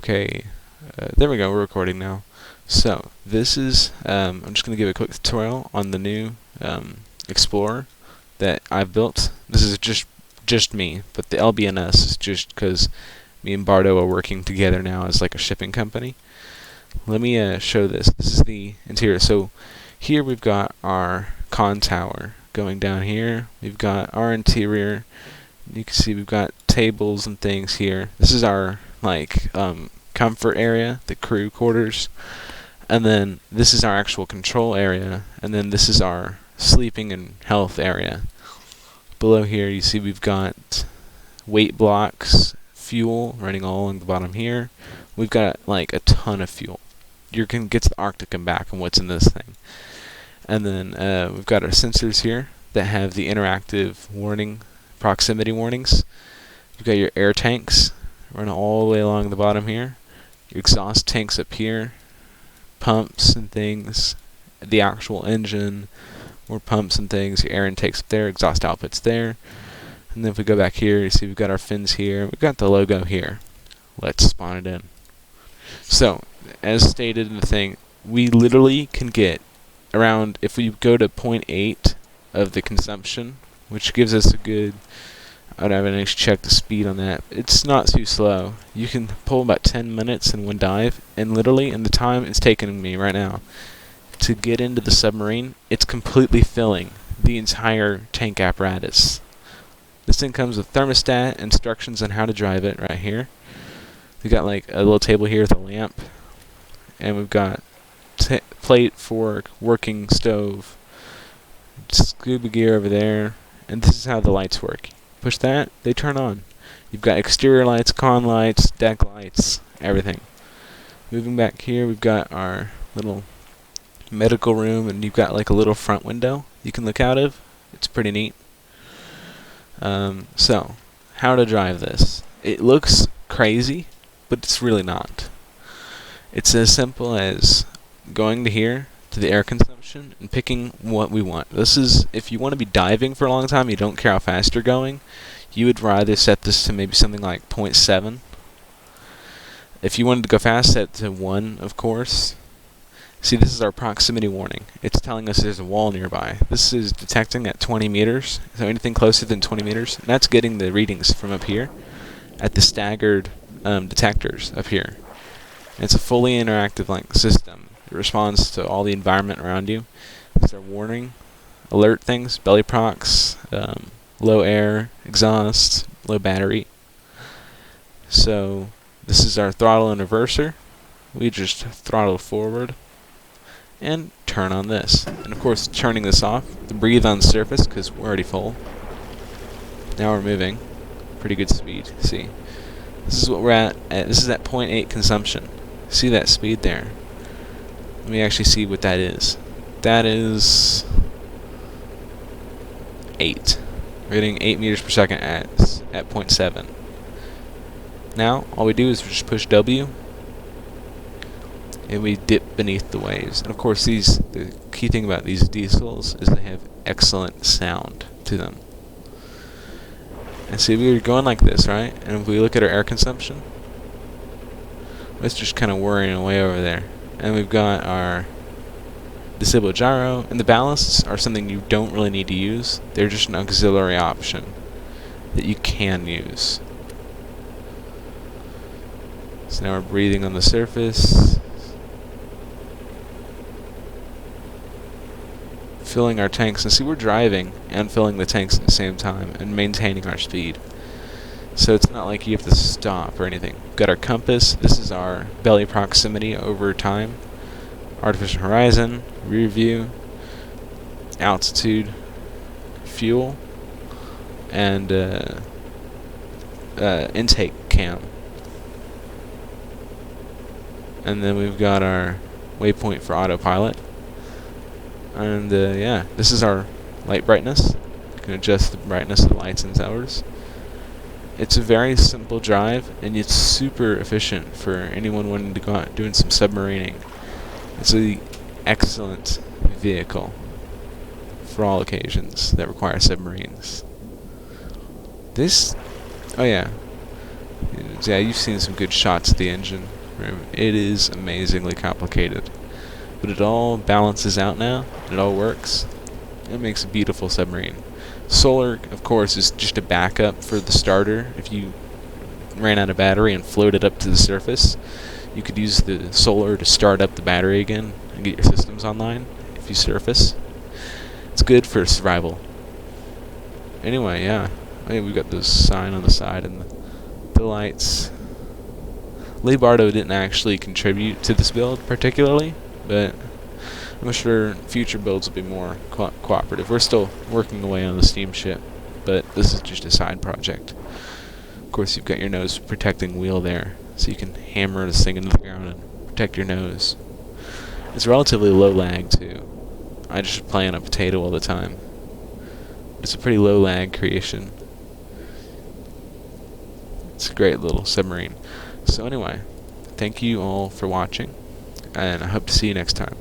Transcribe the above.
Okay, there we go, we're recording now. So, this is, I'm just going to give a quick tutorial on the new Explorer that I've built. This is just me, but the LB&S is just because me and Bardo are working together now as like a shipping company. Let me show this. This is the interior. So, here we've got our con tower going down here. We've got our interior. You can see we've got tables and things here. This is our comfort area, the crew quarters, and then this is our actual control area, and then this is our sleeping and health area. Below here you see we've got weight blocks, fuel running all along the bottom here. We've got like a ton of fuel. You can get to the Arctic and back and what's in this thing. And then we've got our sensors here that have the interactive warning, proximity warnings. You've got your air tanks running all the way along the bottom here. Your exhaust tanks up here, pumps and things, the actual engine, more pumps and things, your air intakes up there, exhaust outputs there. And then if we go back here, you see we've got our fins here, we've got the logo here. Let's spawn it in. So, as stated in the thing, we literally can get around, if we go to 0.8 of the consumption, which gives us a good, I'd have to check the speed on that. It's not too slow. You can pull about 10 minutes in one dive, and literally in the time it's taking me right now to get into the submarine, it's completely filling the entire tank apparatus. This thing comes with thermostat, instructions on how to drive it right here. We've got like a little table here with a lamp, and we've got plate, fork, working stove, scuba gear over there, and this is how the lights work. Push that, they turn on. You've got exterior lights, con lights, deck lights, everything. Moving back here, we've got our little medical room, and you've got like a little front window you can look out of. It's pretty neat. So, how to drive this. It looks crazy, but it's really not. It's as simple as going to here, to the air consumption, and picking what we want. This is, if you want to be diving for a long time, you don't care how fast you're going, you would rather set this to maybe something like 0.7. If you wanted to go fast, set it to 1, of course. See, this is our proximity warning. It's telling us there's a wall nearby. This is detecting at 20 meters, so anything closer than 20 meters, and that's getting the readings from up here at the staggered detectors up here. And it's a fully interactive system. It responds to all the environment around you. It's our warning, alert things, belly procs, low air, exhaust, low battery. So this is our throttle and reverser. We just throttle forward and turn on this. And of course, turning this off, to breathe on the surface because we're already full. Now we're moving, pretty good speed. See, this is what we're at. This is at 0.8 consumption. See that speed there? Let me actually see what that is. That is 8. We're getting 8 meters per second at 0.7. Now, all we do is we just push W, and we dip beneath the waves. And of course, the key thing about these diesels is they have excellent sound to them. And see, we're going like this, right? And if we look at our air consumption, it's just kind of whirring away over there. And we've got our disable gyro, and the ballasts are something you don't really need to use. They're just an auxiliary option that you can use. So now we're breathing on the surface, filling our tanks, and see, we're driving and filling the tanks at the same time and maintaining our speed. So it's not like you have to stop or anything. We've got our compass. This is our belly proximity over time. Artificial horizon, rear view, altitude, fuel, and intake cam. And then we've got our waypoint for autopilot. And yeah, this is our light brightness. You can adjust the brightness of the lights and towers. It's a very simple drive, and it's super efficient for anyone wanting to go out doing some submarining. It's an excellent vehicle for all occasions that require submarines. This, oh yeah, you've seen some good shots of the engine. room. It is amazingly complicated. But it all balances out now. It all works. It makes a beautiful submarine. Solar, of course, is just a backup for the starter. If you ran out of battery and floated up to the surface, you could use the solar to start up the battery again and get your systems online if you surface. It's good for survival. Anyway, yeah. We've got this sign on the side and the lights. Lee Bardo didn't actually contribute to this build particularly, but I'm sure future builds will be more cooperative. We're still working away on the steamship, but this is just a side project. Of course, you've got your nose protecting wheel there, so you can hammer this thing into the ground and protect your nose. It's relatively low lag, too. I just play on a potato all the time. It's a pretty low lag creation. It's a great little submarine. So anyway, thank you all for watching, and I hope to see you next time.